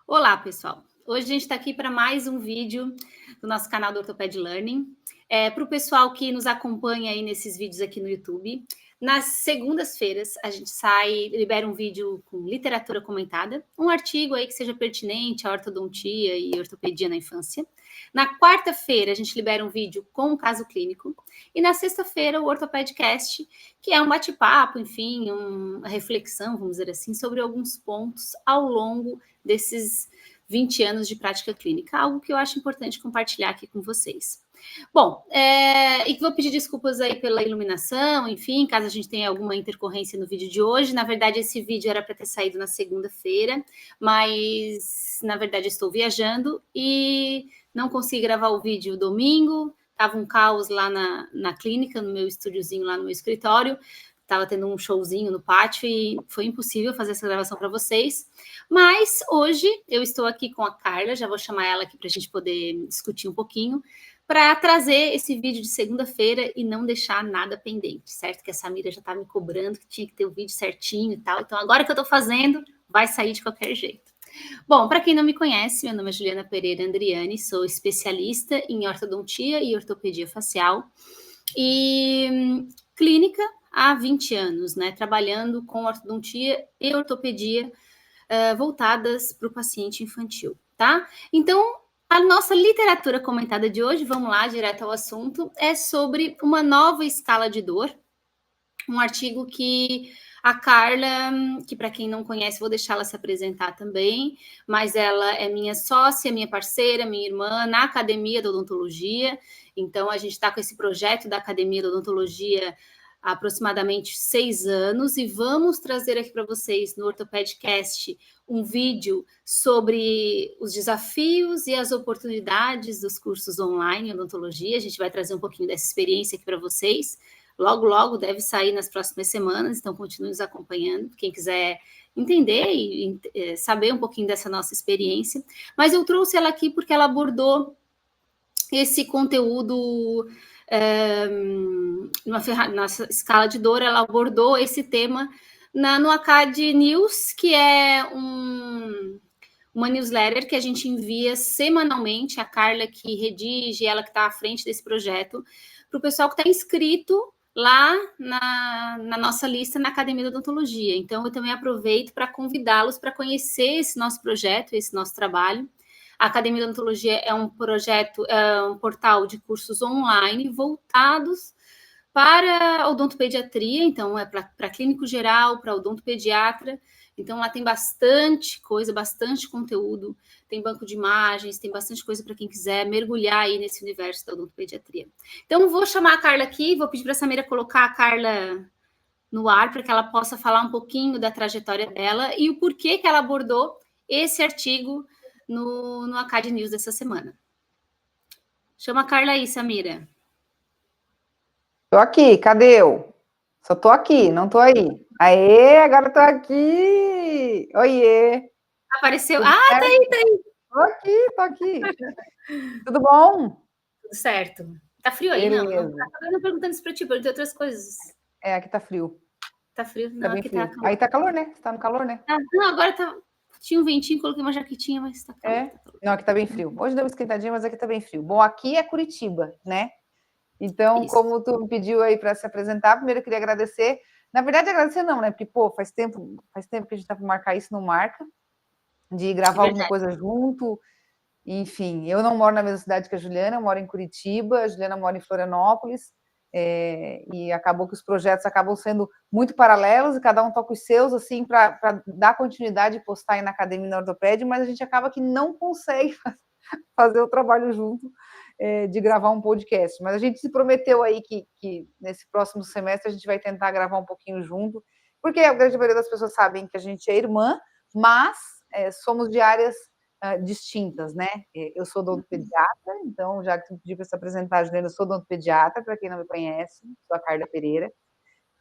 Olá, pessoal! Hoje a gente está aqui para mais um vídeo do nosso canal do Ortoped Learning. Para o pessoal que nos acompanha aí nesses vídeos aqui no YouTube, nas segundas-feiras a gente libera um vídeo com literatura comentada, um artigo aí que seja pertinente à ortodontia e ortopedia na infância. Na quarta-feira a gente libera um vídeo com um caso clínico e na sexta-feira o Ortopedcast, que é um bate-papo, enfim, uma reflexão, vamos dizer assim, sobre alguns pontos ao longo desses 20 anos de prática clínica, algo que eu acho importante compartilhar aqui com vocês. Bom, e vou pedir desculpas aí pela iluminação, enfim, caso a gente tenha alguma intercorrência no vídeo de hoje. Na verdade, esse vídeo era para ter saído na segunda-feira, mas na verdade estou viajando e não consegui gravar o vídeo domingo. Estava um caos lá na clínica, no meu estúdiozinho, lá no meu escritório. Estava tendo um showzinho no pátio e foi impossível fazer essa gravação para vocês. Mas hoje eu estou aqui com a Carla, já vou chamar ela aqui para a gente poder discutir um pouquinho, para trazer esse vídeo de segunda-feira e não deixar nada pendente, certo? Que a Samira já está me cobrando que tinha que ter o vídeo certinho e tal. Então, agora que eu estou fazendo, vai sair de qualquer jeito. Bom, para quem não me conhece, meu nome é Juliana Pereira Andriani, sou especialista em ortodontia e ortopedia facial e clínica há 20 anos, né? Trabalhando com ortodontia e ortopedia voltadas para o paciente infantil, tá? Então, a nossa literatura comentada de hoje, vamos lá, direto ao assunto, é sobre uma nova escala de dor, um artigo que a Carla, que para quem não conhece, vou deixar ela se apresentar também, mas ela é minha sócia, minha parceira, minha irmã na Academia da Odontologia. Então, a gente está com esse projeto da Academia da Odontologia há aproximadamente 6 anos e vamos trazer aqui para vocês no Ortopedcast um vídeo sobre os desafios e as oportunidades dos cursos online em odontologia. A gente vai trazer um pouquinho dessa experiência aqui para vocês. Logo, logo deve sair nas próximas semanas, então continue nos acompanhando, quem quiser entender e saber um pouquinho dessa nossa experiência. Mas eu trouxe ela aqui porque ela abordou esse conteúdo nossa escala de dor, ela abordou esse tema no ACAD News, que é uma newsletter que a gente envia semanalmente, a Carla que redige, ela que está à frente desse projeto, para o pessoal que está inscrito lá na nossa lista na Academia da Odontologia. Então, eu também aproveito para convidá-los para conhecer esse nosso projeto, esse nosso trabalho. A Academia da Odontologia é um projeto, um portal de cursos online voltados para odontopediatria, então é para clínico geral, para odontopediatra. Então lá tem bastante coisa, bastante conteúdo, tem banco de imagens, tem bastante coisa para quem quiser mergulhar aí nesse universo da odontopediatria. Então vou chamar a Carla aqui, vou pedir para a Samira colocar a Carla no ar para que ela possa falar um pouquinho da trajetória dela e o porquê que ela abordou esse artigo no ACAD News dessa semana. Chama a Carla aí, Samira. Tô aqui, cadê eu? Só tô aqui, não tô aí. Aê, agora tô aqui! Oiê! Apareceu? Tudo certo? Tá aí, tá aí. Tô aqui. Tudo bom? Tudo certo. Tá frio aí? Beleza. Não. Tá perguntando isso pra ti, perguntei outras coisas. Aqui tá frio. Tá frio? Não, tá bem aqui frio. tá calor. Aí tá calor, né? Você tá no calor, né? Não, agora tá... Tinha um ventinho, coloquei uma jaquetinha, mas tá calor. Tá calor. Não, aqui tá bem frio. Hoje deu uma esquentadinha, mas aqui tá bem frio. Bom, aqui é Curitiba, né? Então, isso. Como tu me pediu aí para se apresentar, primeiro eu queria agradecer. Na verdade, agradecer não, né? Porque, pô, faz tempo que a gente tá para marcar isso, não marca. De gravar alguma coisa junto. Enfim, eu não moro na mesma cidade que a Juliana, eu moro em Curitiba, a Juliana mora em Florianópolis, e acabou que os projetos acabam sendo muito paralelos, e cada um toca os seus, assim, para dar continuidade e postar aí na Academia na Ortoped, mas a gente acaba que não consegue fazer o trabalho junto, de gravar um podcast. Mas a gente se prometeu aí que nesse próximo semestre a gente vai tentar gravar um pouquinho junto, porque a grande maioria das pessoas sabem que a gente é irmã, mas somos de áreas distintas, né? Eu sou odontopediatra, então, já que tu pediu para se apresentar, Juliana, eu sou odontopediatra, para quem não me conhece, sou a Carla Pereira.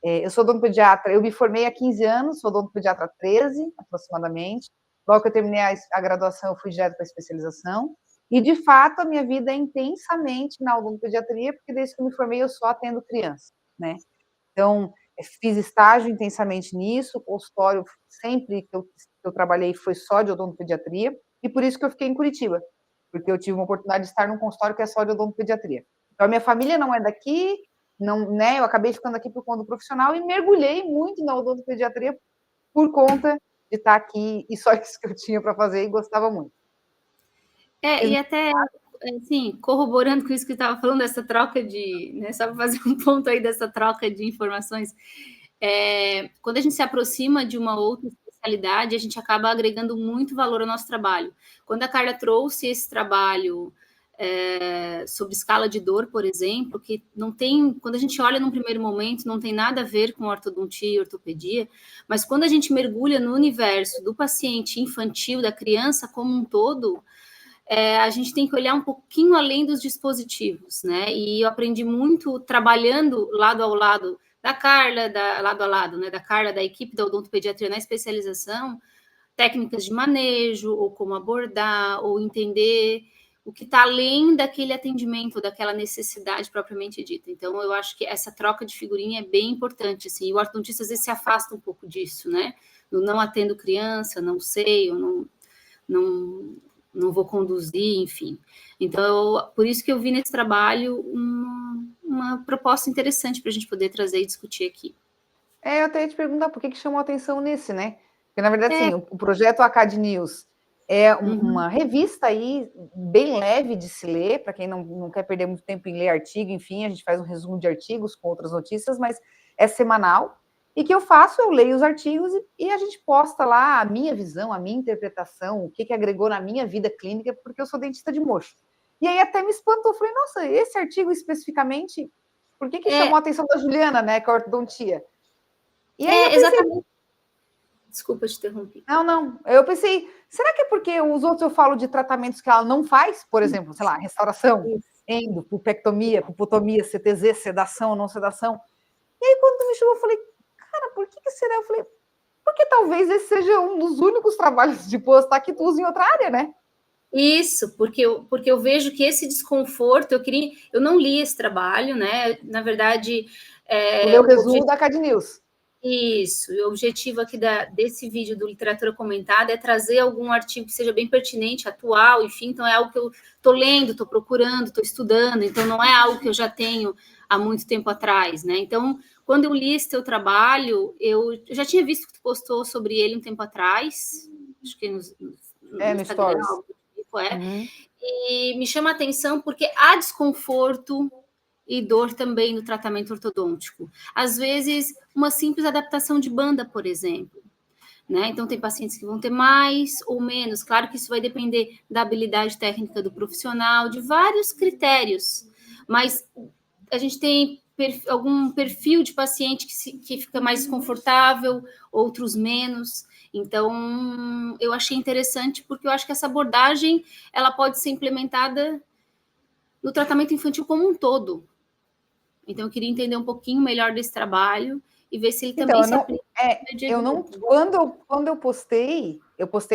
Eu sou odontopediatra, eu me formei há 15 anos, sou odontopediatra há 13, aproximadamente. Logo que eu terminei a graduação, eu fui direto para a especialização. E, de fato, a minha vida é intensamente na odontopediatria, porque desde que eu me formei eu só atendo criança, né? Então, fiz estágio intensamente nisso, o consultório sempre que eu trabalhei foi só de odontopediatria, e por isso que eu fiquei em Curitiba, porque eu tive uma oportunidade de estar num consultório que é só de odontopediatria. Então, a minha família não é daqui, não, né? Eu acabei ficando aqui por conta do profissional e mergulhei muito na odontopediatria por conta de estar aqui e só isso que eu tinha para fazer e gostava muito. E até, assim, corroborando com isso que você estava falando, dessa troca de, né, só para fazer um ponto aí dessa troca de informações, quando a gente se aproxima de uma outra especialidade, a gente acaba agregando muito valor ao nosso trabalho. Quando a Carla trouxe esse trabalho sobre escala de dor, por exemplo, que não tem, quando a gente olha num primeiro momento, não tem nada a ver com ortodontia e ortopedia, mas quando a gente mergulha no universo do paciente infantil, da criança como um todo, a gente tem que olhar um pouquinho além dos dispositivos, né? E eu aprendi muito trabalhando lado ao lado da Carla, lado a lado, né? Da Carla, da equipe da odontopediatria na especialização, técnicas de manejo, ou como abordar, ou entender o que está além daquele atendimento, daquela necessidade propriamente dita. Então, eu acho que essa troca de figurinha é bem importante, assim, e o ortodontista às vezes se afasta um pouco disso, né? Eu não atendo criança, não sei, eu não vou conduzir, enfim. Então, por isso que eu vi nesse trabalho uma proposta interessante para a gente poder trazer e discutir aqui. Eu até ia te perguntar por que chamou a atenção nesse, né? Porque, na verdade, assim, o projeto Acad News é uma revista aí bem leve de se ler, para quem não quer perder muito tempo em ler artigo, enfim, a gente faz um resumo de artigos com outras notícias, mas é semanal. E que eu faço, eu leio os artigos e a gente posta lá a minha visão, a minha interpretação, o que agregou na minha vida clínica, porque eu sou dentista de mocho. E aí até me espantou, eu falei, nossa, esse artigo especificamente, por que chamou a atenção da Juliana, né, com a ortodontia? E aí eu pensei, exatamente. Desculpa te interromper. Não. Eu pensei, será que é porque os outros eu falo de tratamentos que ela não faz? Por exemplo, sei lá, restauração, endo, pulpectomia, pupotomia, CTZ, sedação, não sedação. E aí quando me chamou, eu falei, cara, por que será? Eu falei, porque talvez esse seja um dos únicos trabalhos de postar que tu usa em outra área, né? Isso, porque eu vejo que esse desconforto, eu não li esse trabalho, né? Na verdade, O meu resumo da Acad News. Isso, e o objetivo aqui desse vídeo do Literatura Comentada é trazer algum artigo que seja bem pertinente, atual, enfim, então é algo que eu estou lendo, estou procurando, estou estudando, então não é algo que eu já tenho há muito tempo atrás, né? Então, quando eu li esse teu trabalho, eu já tinha visto que tu postou sobre ele um tempo atrás, acho que no Instagram, Stories. algo do tipo, e me chama a atenção porque há desconforto e dor também no tratamento ortodôntico. Às vezes, uma simples adaptação de banda, por exemplo. Né? Então, tem pacientes que vão ter mais ou menos. Claro que isso vai depender da habilidade técnica do profissional, de vários critérios. Mas a gente tem algum perfil de paciente que fica mais confortável, outros menos. Então, eu achei interessante porque eu acho que essa abordagem ela pode ser implementada no tratamento infantil como um todo. Então, eu queria entender um pouquinho melhor desse trabalho e ver se ele também se aplica. Quando eu postei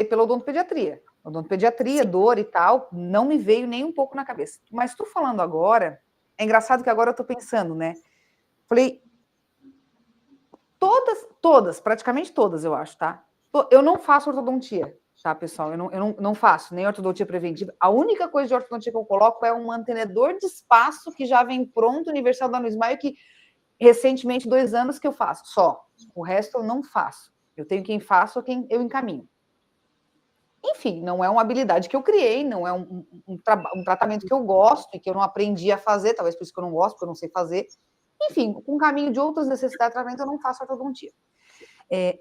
pela odontopediatria. Odontopediatria, dor e tal, não me veio nem um pouco na cabeça. Mas tu falando agora, é engraçado que agora eu tô pensando, né? Falei, praticamente todas, eu acho, tá? Eu não faço ortodontia, tá, pessoal? Eu não faço nem ortodontia preventiva. A única coisa de ortodontia que eu coloco é um mantenedor de espaço que já vem pronto, universal da Nuismaio, que recentemente, 2 anos que eu faço, só. O resto eu não faço. Eu tenho quem faça ou quem eu encaminho. Enfim, não é uma habilidade que eu criei, não é um tratamento que eu gosto e que eu não aprendi a fazer, talvez por isso que eu não gosto, porque eu não sei fazer. Enfim, com o caminho de outras necessidades de tratamento, eu não faço ortodontia.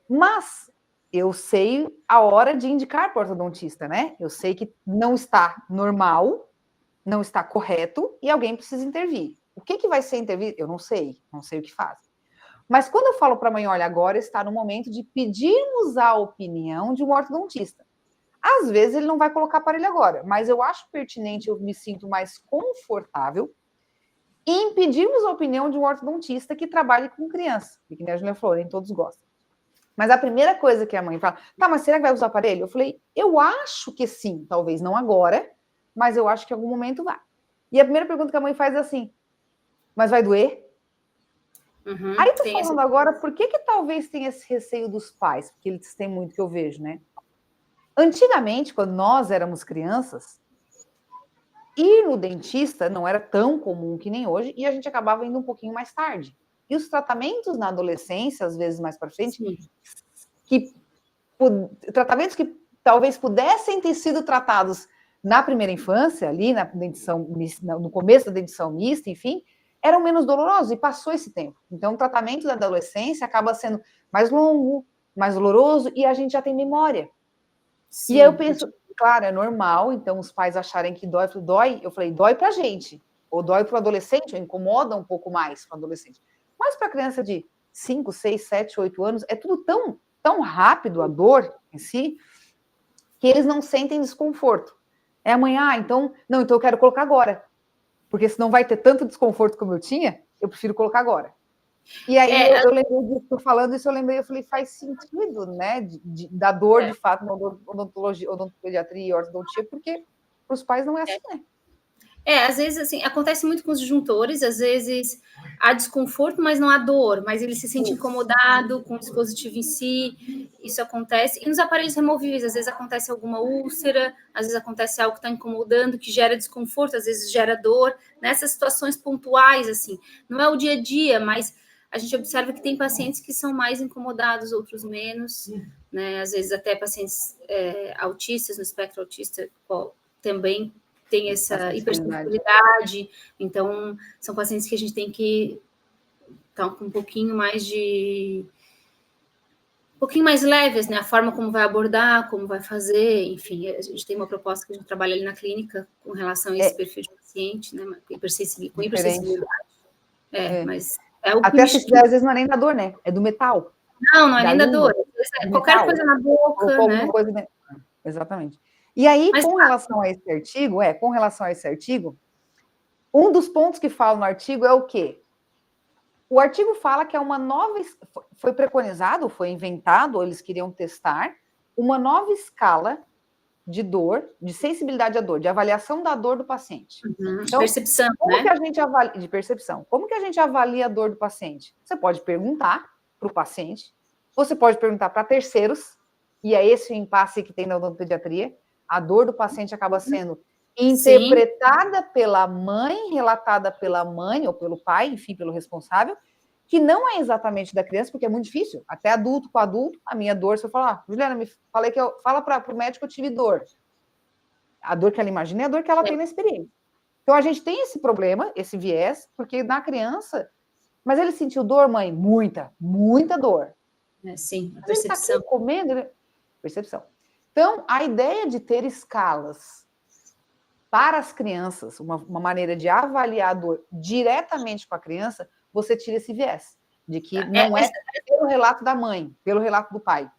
Mas eu sei a hora de indicar para o ortodontista, né? Eu sei que não está normal, não está correto e alguém precisa intervir. O que vai ser intervir? Eu não sei o que faz. Mas quando eu falo para a mãe, olha, agora está no momento de pedirmos a opinião de um ortodontista. Às vezes ele não vai colocar aparelho agora, mas eu acho pertinente, eu me sinto mais confortável em pedirmos a opinião de um ortodontista que trabalhe com criança. E que nem a Juliana falou, nem todos gostam. Mas a primeira coisa que a mãe fala, tá, mas será que vai usar aparelho? Eu falei, eu acho que sim, talvez não agora, mas eu acho que em algum momento vai. E a primeira pergunta que a mãe faz é assim, mas vai doer? Aí tô falando agora, por que talvez tenha esse receio dos pais? Porque eles têm muito que eu vejo, né? Antigamente, quando nós éramos crianças, ir no dentista não era tão comum que nem hoje, e a gente acabava indo um pouquinho mais tarde. E os tratamentos na adolescência, às vezes mais para frente, tratamentos que talvez pudessem ter sido tratados na primeira infância, ali na dentição, no começo da dentição mista, enfim, eram menos dolorosos, e passou esse tempo. Então, o tratamento da adolescência acaba sendo mais longo, mais doloroso, e a gente já tem memória. Sim, e aí eu penso, claro, é normal, então os pais acharem que dói, eu falei, dói pra gente, ou dói pro adolescente, ou incomoda um pouco mais pro adolescente. Mas para criança de 5, 6, 7, 8 anos, é tudo tão rápido, a dor em si, que eles não sentem desconforto. É amanhã, então eu quero colocar agora, porque senão vai ter tanto desconforto como eu tinha, eu prefiro colocar agora. E aí eu lembrei disso, falando isso, eu falei, faz sentido, né, da dor, de fato, na odontologia, odontopediatria e ortodontia, porque para os pais não é assim, né? Às vezes, assim, acontece muito com os disjuntores, às vezes há desconforto, mas não há dor, mas ele se sente incomodado com o dispositivo em si, isso acontece. E nos aparelhos removíveis, às vezes acontece alguma úlcera, às vezes acontece algo que está incomodando, que gera desconforto, às vezes gera dor, nessas situações pontuais, assim. Não é o dia a dia, mas a gente observa que tem pacientes que são mais incomodados, outros menos, né? Às vezes até pacientes autistas, no espectro autista, também tem essa hipersensibilidade, então são pacientes que a gente tem que estar com um pouquinho mais leves, né? A forma como vai abordar, como vai fazer, enfim, a gente tem uma proposta que a gente trabalha ali na clínica com relação a esse perfil de paciente, né? Com hipersensibilidade. Mas é o que até se às vezes não é nem da dor, né? É do metal. Não é nem da dor. Qualquer coisa na boca, né? Exatamente. E aí, com relação a esse artigo, um dos pontos que fala no artigo é o quê? O artigo fala que é uma nova, foi preconizado, foi inventado, ou eles queriam testar, uma nova escala de dor, de sensibilidade à dor, de avaliação da dor do paciente. Então, percepção, como que a gente avalia, de percepção, como que a gente avalia a dor do paciente? Você pode perguntar para o paciente, você pode perguntar para terceiros, e é esse o impasse que tem na odontopediatria. A dor do paciente acaba sendo interpretada pela mãe, relatada pela mãe ou pelo pai, enfim, pelo responsável, que não é exatamente da criança, porque é muito difícil. Até adulto com adulto, a minha dor, se eu falar, Juliana, fala para o médico que eu tive dor. A dor que ela imagina é a dor que ela tem na experiência. Então, a gente tem esse problema, esse viés, porque na criança... Mas ele sentiu dor, mãe? Muita dor. Sim, a percepção. Ele tá comendo, né? Percepção. Então, a ideia de ter escalas para as crianças, uma maneira de avaliar a dor diretamente com a criança, você tira esse viés, de que não é pelo relato da mãe, pelo relato do pai.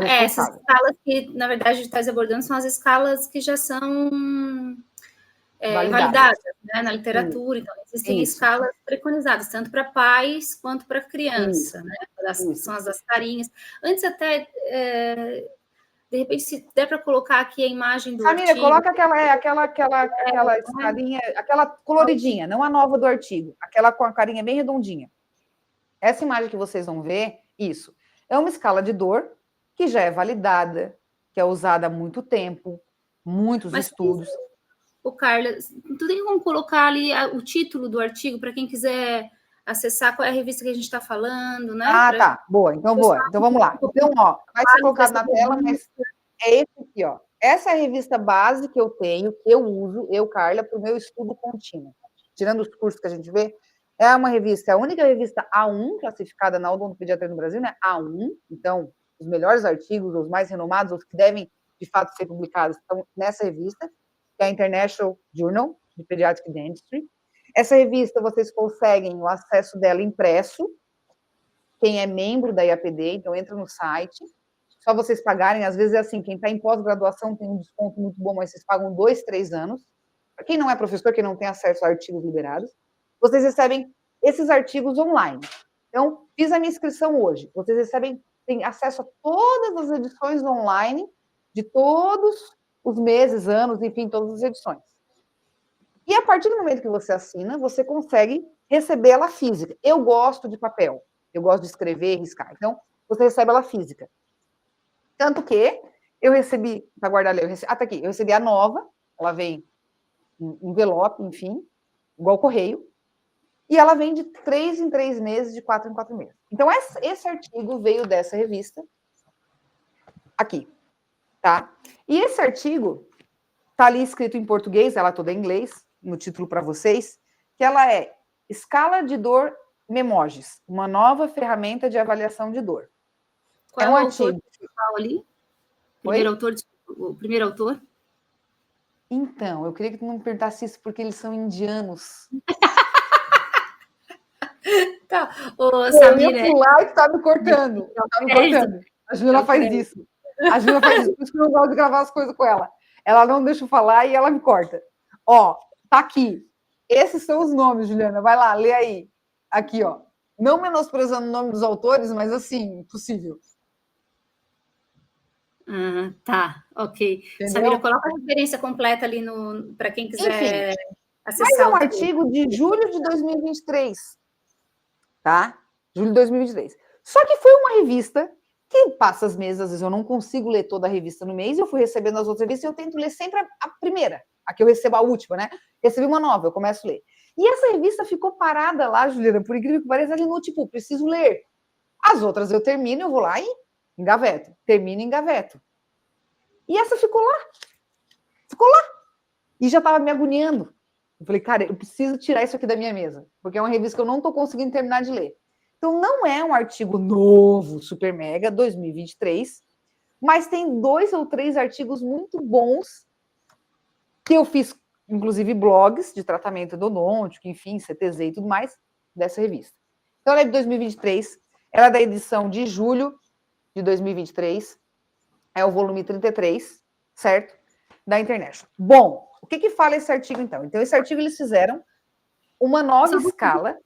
Essas escalas que, na verdade, a gente está abordando são as escalas que já são validadas, né, na literatura. Então, existem escalas preconizadas, tanto para pais quanto para criança, né? São as carinhas. Antes até, de repente, se der para colocar aqui a imagem do artigo... coloca aquela escalinha, aquela coloridinha, não a nova do artigo, aquela com a carinha bem redondinha. Essa imagem que vocês vão ver, isso, é uma escala de dor que já é validada, que é usada há muito tempo, muitos estudos. Carla, tu tem como colocar ali o título do artigo para quem quiser acessar qual é a revista que a gente está falando, né? Tá, boa. Então vamos lá. Então, vai ser colocado na tela, mas é esse aqui, ó. Essa é a revista base que eu tenho, que eu uso, Carla, para o meu estudo contínuo. Tirando os cursos que a gente vê, é uma revista, a única revista A1 classificada na odontopediatria no Brasil, né? A1. Então, os melhores artigos, os mais renomados, os que devem, de fato, ser publicados, estão nessa revista, que é a International Journal de Pediatric Dentistry. Essa revista, vocês conseguem o acesso dela impresso, quem é membro da IAPD, então entra no site, só vocês pagarem, às vezes é assim, quem está em pós-graduação tem um desconto muito bom, mas vocês pagam 2, 3 anos. Para quem não é professor, quem não tem acesso a artigos liberados, vocês recebem esses artigos online. Então, fiz a minha inscrição hoje, vocês têm acesso a todas as edições online, de todos os meses, anos, enfim, todas as edições. E a partir do momento que você assina, você consegue receber ela física. Eu gosto de papel, eu gosto de escrever, riscar. Então, você recebe ela física. Tanto que Eu recebi, para guardar ali, tá aqui, eu recebi a nova, ela vem em envelope, enfim, igual correio, e ela vem de 3 em 3 meses, de 4 em 4 meses. Então, esse artigo veio dessa revista, aqui, tá? E esse artigo tá ali escrito em português, ela toda em inglês, no título para vocês, que ela é Escala de Dor Memojis, uma nova ferramenta de avaliação de dor. Qual é um artigo principal ali? Primeiro autor, o primeiro autor? Então, eu queria que tu não me perguntasse isso, porque eles são indianos. Tá. Samira, eu ia pular e tu tá me cortando. Tá me cortando. A Júlia faz isso. A Júlia faz isso, por isso que eu não gosto de gravar as coisas com ela. Ela não deixa eu falar e ela me corta. Ó, tá aqui. Esses são os nomes, Juliana. Vai lá, lê aí. Aqui, ó. Não menosprezando o nome dos autores, mas assim, possível. Tá, ok. Entendeu? Samira, coloca a referência completa ali para quem quiser acessar. Mas é um artigo de julho de 2023. Tá? Julho de 2023. Só que foi uma revista que passa as meses, às vezes eu não consigo ler toda a revista no mês, eu fui recebendo as outras revistas e eu tento ler sempre a primeira, a que eu recebo a última, né? Recebi uma nova, eu começo a ler. E essa revista ficou parada lá, Juliana, por incrível que pareça, ali no tipo, preciso ler. As outras eu termino, eu vou lá e engaveto. Termino e engaveto. E essa ficou lá. Ficou lá. E já estava me agoniando. Eu falei, cara, eu preciso tirar isso aqui da minha mesa, porque é uma revista que eu não estou conseguindo terminar de ler. Então, não é um artigo novo, super mega, 2023, mas tem 2 ou 3 artigos muito bons que eu fiz, inclusive blogs de tratamento endodôntico, enfim, CTZ e tudo mais, dessa revista. Então, ela é de 2023, ela é da edição de julho de 2023, é o volume 33, certo? Da International. Bom, o que fala esse artigo, então? Então, esse artigo eles fizeram uma nova escala.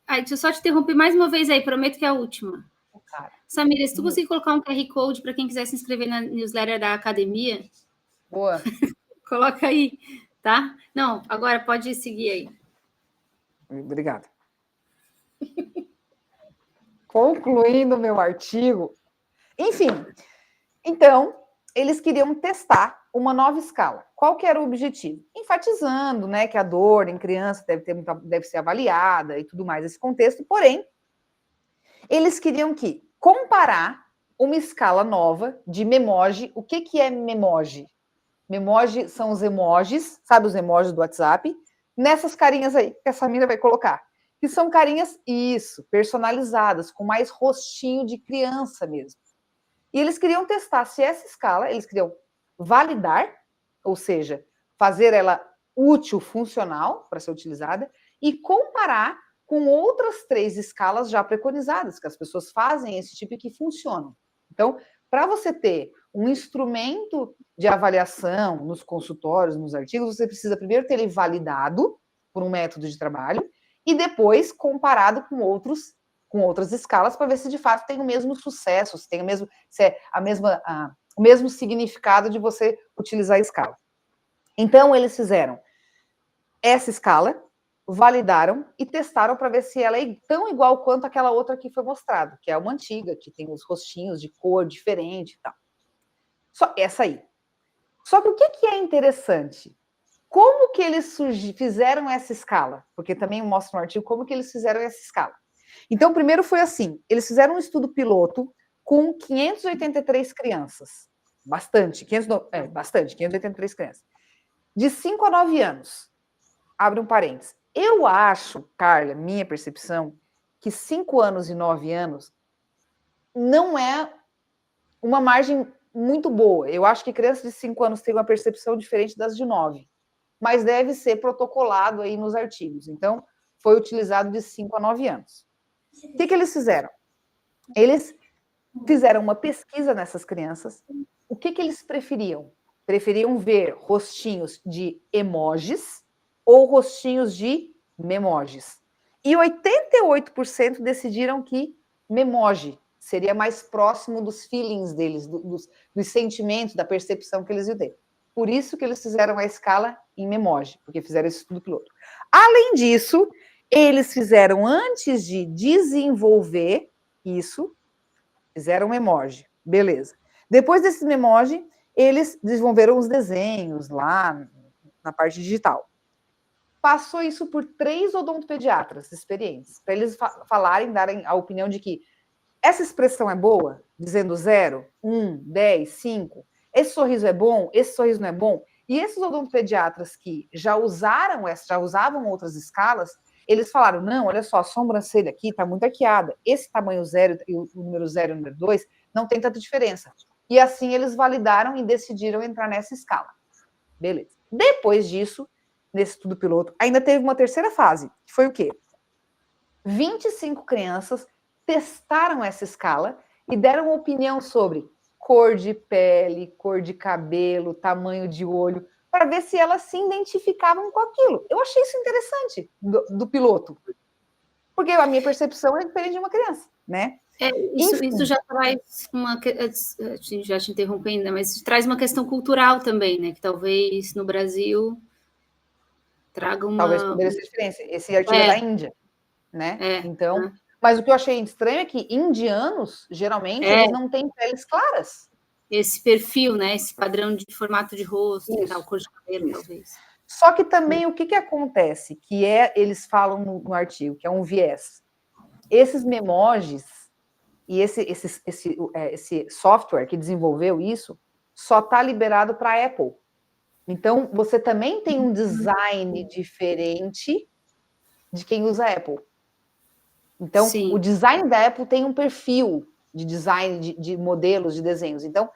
Deixa eu só te interromper mais uma vez aí, prometo que é a última. Cara. Samira, se tu conseguir colocar um QR Code para quem quiser se inscrever na newsletter da academia. Boa. Coloca aí, tá? Não, agora pode seguir aí. Obrigada. Concluindo meu artigo. Enfim, então, eles queriam testar uma nova escala. Qual que era o objetivo? Enfatizando, né, que a dor em criança deve ser avaliada e tudo mais, esse contexto, porém, eles queriam comparar uma escala nova de memoji. O que é memoji? Memoji são os emojis, sabe os emojis do WhatsApp? Nessas carinhas aí que a Samira vai colocar. Que são carinhas, personalizadas, com mais rostinho de criança mesmo. E eles queriam testar se essa escala, eles queriam validar, ou seja, fazer ela útil, funcional para ser utilizada, e comparar com outras 3 escalas já preconizadas, que as pessoas fazem esse tipo e que funcionam. Então, para você ter um instrumento de avaliação nos consultórios, nos artigos, você precisa primeiro ter ele validado por um método de trabalho e depois comparado com outras escalas para ver se de fato tem o mesmo sucesso, se tem o mesmo significado de você utilizar a escala. Então, eles fizeram essa escala, validaram e testaram para ver se ela é tão igual quanto aquela outra que foi mostrada, que é uma antiga, que tem os rostinhos de cor diferente e tal. Só essa aí. Só que o que é interessante? Como que eles fizeram essa escala? Porque também mostra no artigo como que eles fizeram essa escala. Então, primeiro foi assim, eles fizeram um estudo piloto com 583 crianças. Bastante, 583 crianças. De 5 a 9 anos. Abre um parênteses. Eu acho, Carla, minha percepção, que 5 anos e 9 anos não é uma margem muito boa. Eu acho que crianças de 5 anos têm uma percepção diferente das de 9. Mas deve ser protocolado aí nos artigos. Então, foi utilizado de 5 a 9 anos. O que eles fizeram? Eles fizeram uma pesquisa nessas crianças. O que eles preferiam? Preferiam ver rostinhos de emojis ou rostinhos de memojis. E 88% decidiram que memoji seria mais próximo dos feelings deles, dos sentimentos, da percepção que eles iam ter. Por isso que eles fizeram a escala em memoji, porque fizeram esse estudo piloto. Além disso, eles fizeram, antes de desenvolver isso, fizeram um emoji. Beleza. Depois desse Memoji, eles desenvolveram os desenhos lá na parte digital. Passou isso por 3 odontopediatras experientes, para eles falarem, darem a opinião de que essa expressão é boa, dizendo 0, 1, 10, 5, esse sorriso é bom, esse sorriso não é bom. E esses odontopediatras que já usavam outras escalas, eles falaram, não, olha só, a sobrancelha aqui está muito arqueada, esse tamanho 0 e o número 0 e o número 2 não tem tanta diferença. E assim eles validaram e decidiram entrar nessa escala. Beleza. Depois disso, nesse estudo piloto, ainda teve uma terceira fase, que foi o quê? 25 crianças testaram essa escala e deram opinião sobre cor de pele, cor de cabelo, tamanho de olho, para ver se elas se identificavam com aquilo. Eu achei isso interessante do piloto, porque a minha percepção é diferente de uma criança, né? Isso já traz já te interrompendo, mas traz uma questão cultural também, né? Que talvez no Brasil traga uma... Talvez poderia ser diferente. Esse artigo é da Índia, né? Então, mas o que eu achei estranho é que indianos, geralmente, eles não têm peles claras. Esse perfil, né? Esse padrão de formato de rosto, e tal, cor de cabelo, talvez. Só que também o que acontece, que eles falam no artigo, que é um viés. Esses memojis e esse software que desenvolveu isso só está liberado para a Apple. Então, você também tem um design diferente de quem usa Apple. Então, o design da Apple tem um perfil de design de modelos, de desenhos. Então,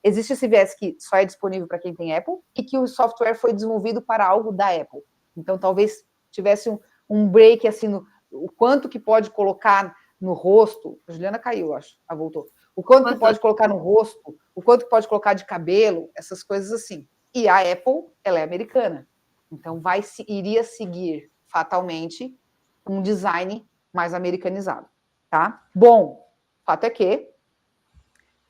existe esse viés que só é disponível para quem tem Apple e que o software foi desenvolvido para algo da Apple. Então, talvez tivesse um break, assim, o quanto que pode colocar no rosto. A Juliana caiu, acho. Voltou. O quanto que pode colocar no rosto, o quanto que pode colocar de cabelo, essas coisas assim. E a Apple, ela é americana. Então, iria seguir fatalmente um design mais americanizado, tá? Bom, fato é que,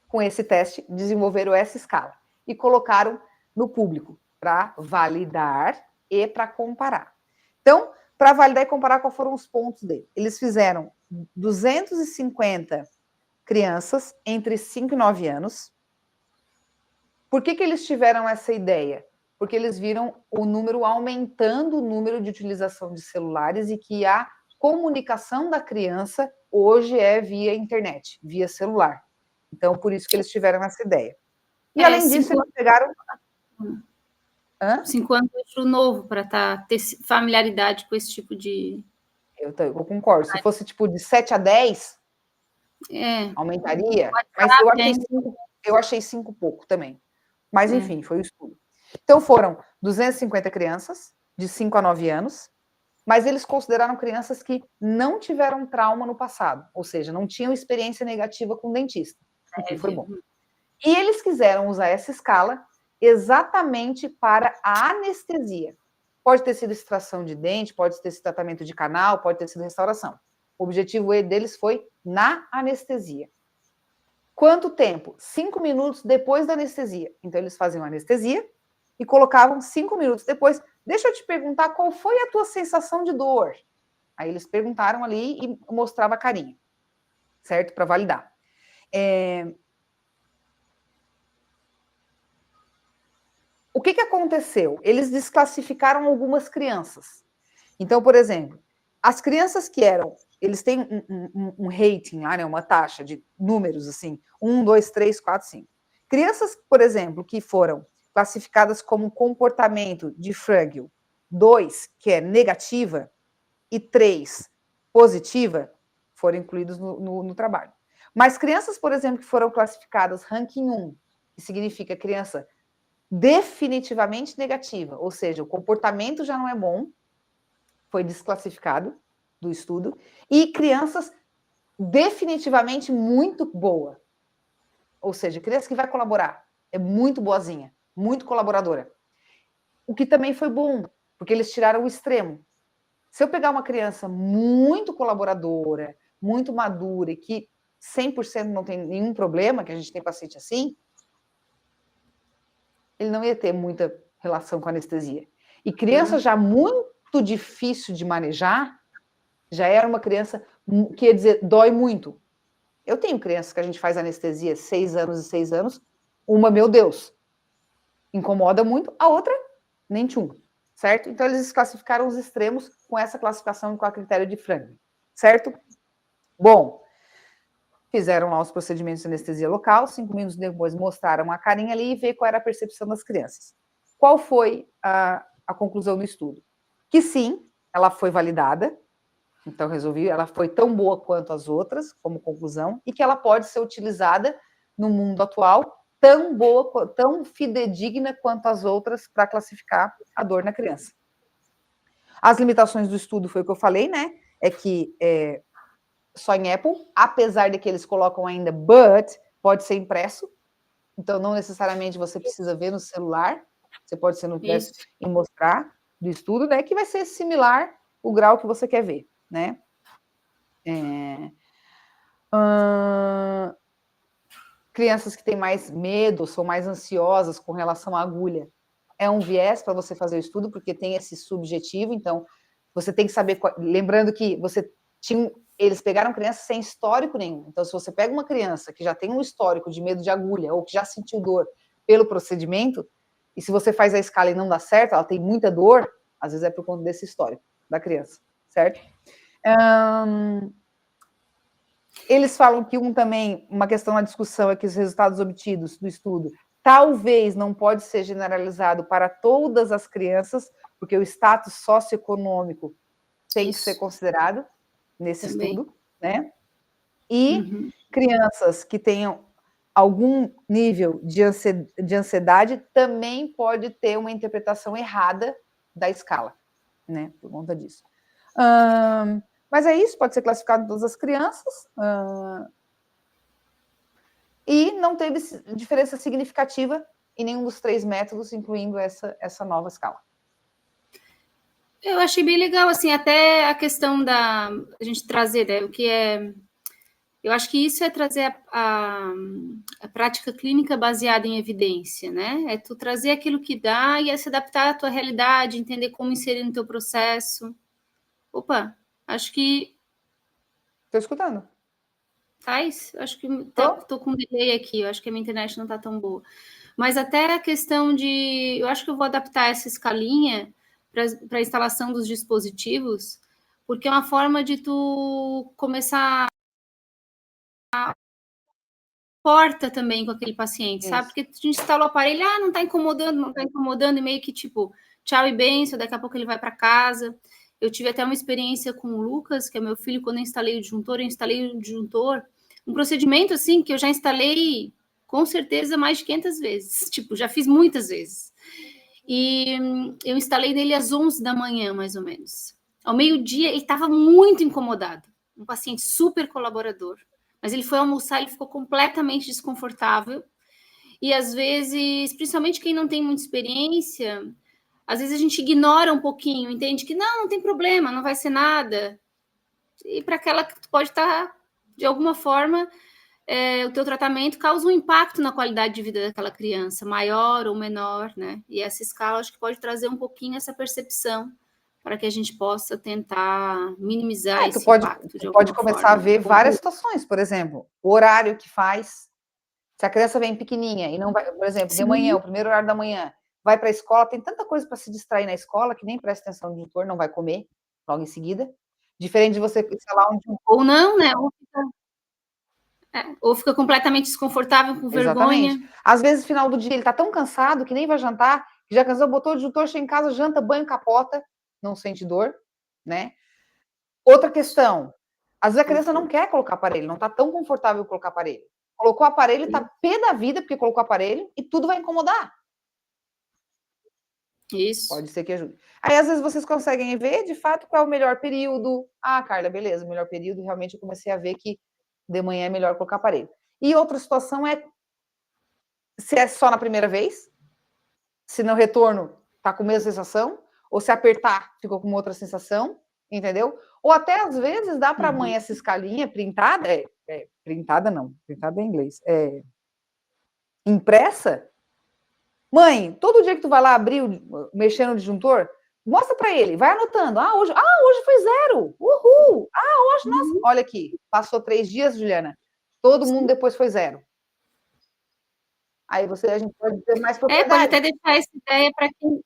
com esse teste, desenvolveram essa escala e colocaram no público para validar e para comparar. Então, para validar e comparar, quais foram os pontos dele? Eles fizeram 250 crianças entre 5 e 9 anos. Por que eles tiveram essa ideia? Porque eles viram o número aumentando, o número de utilização de celulares e que a comunicação da criança hoje é via internet, via celular. Então, por isso que eles tiveram essa ideia. E, além disso, eles pegaram... 5 anos eu acho novo para ter familiaridade com esse tipo de... Eu concordo. Se fosse, tipo, de 7 a 10, aumentaria. Mas eu achei 5 pouco também. Mas, enfim, foi o estudo. Então, foram 250 crianças, de 5 a 9 anos, mas eles consideraram crianças que não tiveram trauma no passado, ou seja, não tinham experiência negativa com dentista, o que foi bom. E eles quiseram usar essa escala exatamente para a anestesia. Pode ter sido extração de dente, pode ter sido tratamento de canal, pode ter sido restauração. O objetivo deles foi na anestesia. Quanto tempo? 5 minutos depois da anestesia. Então, eles faziam anestesia e colocavam 5 minutos depois. Deixa eu te perguntar qual foi a tua sensação de dor. Aí eles perguntaram ali e mostrava a carinha, certo? Para validar. O que aconteceu? Eles desclassificaram algumas crianças. Então, por exemplo, as crianças que eles têm um rating lá, né, uma taxa de números, assim, 1, 2, 3, 4, 5. Crianças, por exemplo, que foram classificadas como comportamento de Fragile 2, que é negativa, e 3, positiva, foram incluídos no trabalho. Mas crianças, por exemplo, que foram classificadas ranking 1, que significa criança definitivamente negativa, ou seja, o comportamento já não é bom, foi desclassificado do estudo, e crianças definitivamente muito boa, ou seja, criança que vai colaborar, é muito boazinha, muito colaboradora. O que também foi bom, porque eles tiraram o extremo. Se eu pegar uma criança muito colaboradora, muito madura, e que 100% não tem nenhum problema, que a gente tem paciente assim, ele não ia ter muita relação com anestesia. E criança já muito difícil de manejar, já era uma criança que ia dizer, dói muito. Eu tenho crianças que a gente faz anestesia 6 anos e 6 anos, Uma, meu Deus, incomoda muito, a outra, nem tchum, certo? Então, eles classificaram os extremos com essa classificação e com a critério de Franklin, certo? Bom, fizeram lá os procedimentos de anestesia local, 5 minutos depois mostraram a carinha ali e ver qual era a percepção das crianças. Qual foi a conclusão do estudo? Que sim, ela foi validada, então resolvi, ela foi tão boa quanto as outras, como conclusão, e que ela pode ser utilizada no mundo atual, tão boa, tão fidedigna quanto as outras para classificar a dor na criança. As limitações do estudo foi o que eu falei, né? É que só em Apple, apesar de que eles colocam ainda but, pode ser impresso, então não necessariamente você precisa ver no celular, você pode ser no impresso e mostrar do estudo, né? Que vai ser similar o grau que você quer ver, né? Crianças que têm mais medo, são mais ansiosas com relação à agulha, é um viés para você fazer o estudo, porque tem esse subjetivo, então você tem que saber, lembrando que você tinha, eles pegaram crianças sem histórico nenhum, então se você pega uma criança que já tem um histórico de medo de agulha, ou que já sentiu dor pelo procedimento, e se você faz a escala e não dá certo, ela tem muita dor, às vezes é por conta desse histórico da criança, certo? Eles falam que uma questão na discussão é que os resultados obtidos do estudo talvez não pode ser generalizado para todas as crianças, porque o status socioeconômico tem que ser considerado nesse estudo, né? E crianças que tenham algum nível de ansiedade também pode ter uma interpretação errada da escala, né? Por conta disso. Mas é isso, pode ser classificado em todas as crianças. E não teve diferença significativa em nenhum dos 3 métodos, incluindo essa nova escala. Eu achei bem legal, assim, até a questão a gente trazer, né, o que é... Eu acho que isso é trazer a prática clínica baseada em evidência, né? É tu trazer aquilo que dá e é se adaptar à tua realidade, entender como inserir no teu processo. Opa, acho que... Estou escutando. Faz? Acho que tô com um delay aqui, eu acho que a minha internet não está tão boa. Mas até a questão de... Eu acho que eu vou adaptar essa escalinha para a instalação dos dispositivos, porque é uma forma de tu começar a porta também com aquele paciente, sabe? Porque a gente instala o aparelho, não tá incomodando, e meio que tipo, tchau e benção, daqui a pouco ele vai para casa. Eu tive até uma experiência com o Lucas, que é meu filho, quando eu instalei o disjuntor, um procedimento assim que eu já instalei com certeza mais de 500 vezes, tipo, já fiz muitas vezes. E eu instalei nele às 11 da manhã, mais ou menos. Ao meio-dia, ele estava muito incomodado, um paciente super colaborador. Mas ele foi almoçar, ele ficou completamente desconfortável. E às vezes, principalmente quem não tem muita experiência, às vezes a gente ignora um pouquinho, entende que não tem problema, não vai ser nada. E para aquela que pode estar, de alguma forma, o teu tratamento causa um impacto na qualidade de vida daquela criança, maior ou menor, né? E essa escala acho que pode trazer um pouquinho essa percepção para que a gente possa tentar minimizar esse impacto. Tu pode começar a ver várias situações, por exemplo, o horário que faz, se a criança vem pequenininha e não vai, por exemplo, de manhã, o primeiro horário da manhã, vai para a escola, tem tanta coisa para se distrair na escola que nem presta atenção no disjuntor, não vai comer logo em seguida. Diferente de você instalar um disjuntor. Ou não, né? Ou fica completamente desconfortável, com vergonha. Exatamente. Às vezes, no final do dia, ele está tão cansado que nem vai jantar, que já cansou, botou o disjuntor, chega em casa, janta, banho, capota, não sente dor, né? Outra questão, às vezes a criança não quer colocar aparelho, não está tão confortável colocar aparelho. Colocou o aparelho, está pé da vida porque colocou o aparelho e tudo vai incomodar. Isso. Pode ser que ajude. Aí, às vezes, vocês conseguem ver, de fato, qual é o melhor período. Carla, beleza, o melhor período, realmente eu comecei a ver que de manhã é melhor colocar aparelho. E outra situação é se é só na primeira vez, se no retorno tá com a mesma sensação, ou se apertar ficou com outra sensação, entendeu? Ou até às vezes dá para a mãe essa escalinha printada, printada não, printada é em inglês, impressa. Mãe, todo dia que tu vai lá abrir, mexer no disjuntor, mostra para ele, vai anotando. Hoje foi 0. Uhul! Hoje, nossa, olha aqui, passou 3 dias, Juliana. Todo mundo depois foi 0. Aí a gente pode ter mais propriedade. Pode até deixar essa ideia para quem...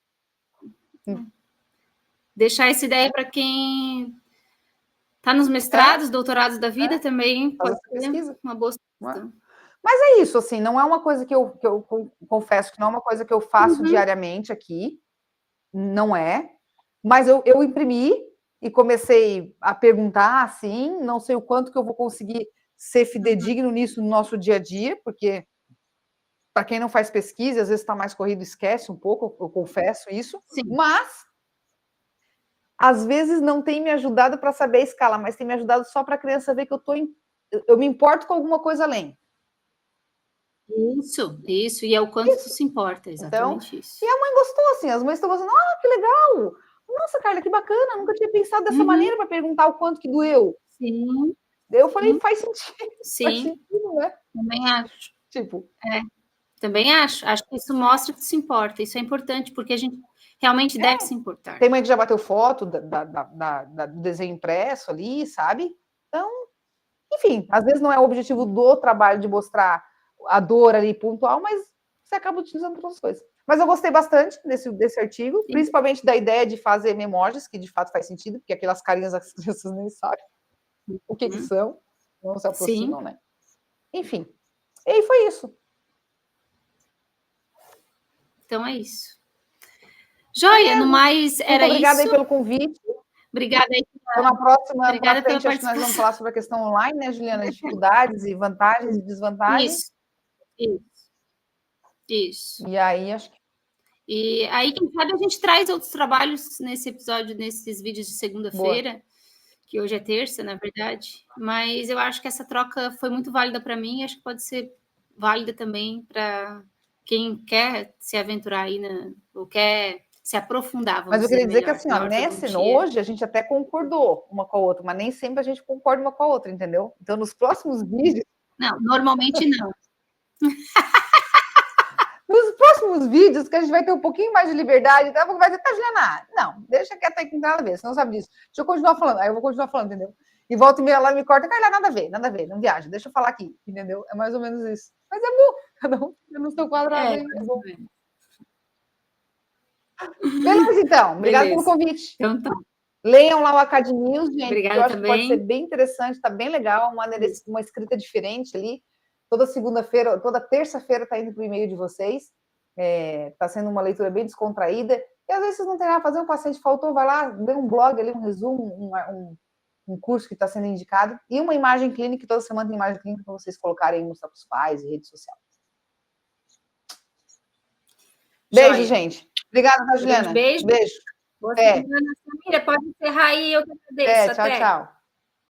Deixar essa ideia para quem está nos mestrados, doutorados da vida também. Pode ser pesquisa. Uma boa sugestão. Mas é isso, assim, não é uma coisa que eu confesso que não é uma coisa que eu faço diariamente aqui, não é, mas eu imprimi e comecei a perguntar, assim, não sei o quanto que eu vou conseguir ser fidedigno nisso no nosso dia a dia, porque para quem não faz pesquisa, às vezes está mais corrido, esquece um pouco, eu confesso isso, mas às vezes não tem me ajudado para saber a escala, mas tem me ajudado só para a criança ver que eu me importo com alguma coisa além. Isso, e é o quanto tu se importa, exatamente então, isso. E a mãe gostou, assim, as mães estão gostando, que legal! Nossa, Carla, que bacana, nunca tinha pensado dessa maneira para perguntar o quanto que doeu. Sim. Eu falei, faz sentido. Sim. Faz sentido, né? Também acho. Tipo. Também acho. Acho que isso mostra que tu se importa. Isso é importante, porque a gente realmente deve se importar. Tem mãe que já bateu foto do desenho impresso ali, sabe? Então, enfim, às vezes não é o objetivo do trabalho de mostrar a dor ali pontual, mas você acaba utilizando para outras coisas. Mas eu gostei bastante desse artigo, principalmente da ideia de fazer memojis, que de fato faz sentido, porque aquelas carinhas as crianças nem sabem o que são, não se aproximam, né? Enfim, e aí foi isso. Então é isso. Joia, no mais era isso. Obrigada aí pelo convite. Obrigada aí. Então, na próxima, Obrigada frente, acho que nós vamos falar sobre a questão online, né, Juliana? Dificuldades e vantagens e desvantagens. Isso. E aí, acho que... E aí, quem sabe, a gente traz outros trabalhos nesse episódio, nesses vídeos de segunda-feira, que hoje é terça, na verdade. Mas eu acho que essa troca foi muito válida para mim e acho que pode ser válida também para quem quer se aventurar aí, ou quer se aprofundar. Mas eu queria dizer que, assim, hoje a gente até concordou uma com a outra, mas nem sempre a gente concorda uma com a outra, entendeu? Então, nos próximos vídeos... Não, normalmente não. Nos próximos vídeos, que a gente vai ter um pouquinho mais de liberdade, então vai dizer, Juliana, não, deixa quieto aí que não tem nada a ver, você não sabe disso. Deixa eu continuar falando, aí eu vou continuar falando, entendeu? E volta e meia lá e me corta, Carla, nada a ver, não viaja, deixa eu falar aqui, entendeu? É mais ou menos isso. Mas é bom, cada um no seu quadrado, é bom. Beleza, então. Obrigada pelo convite. Então tá. Leiam lá o Acadnews, gente. Obrigada, eu acho também. Que pode ser bem interessante, está bem legal, uma escrita diferente ali. Toda segunda-feira, toda terça-feira está indo para o e-mail de vocês. Está sendo uma leitura bem descontraída. E às vezes vocês não tem nada a fazer, um paciente faltou, vai lá, lê um blog ali, um resumo, um curso que está sendo indicado. E uma imagem clínica, toda semana tem imagem clínica para vocês colocarem nos seus pais e rede social. Beijo, gente. Obrigada, tá, Juliana? Beijo. Beijo. Boa semana, Samira. Pode encerrar aí, eu que agradeço. Tchau, tchau.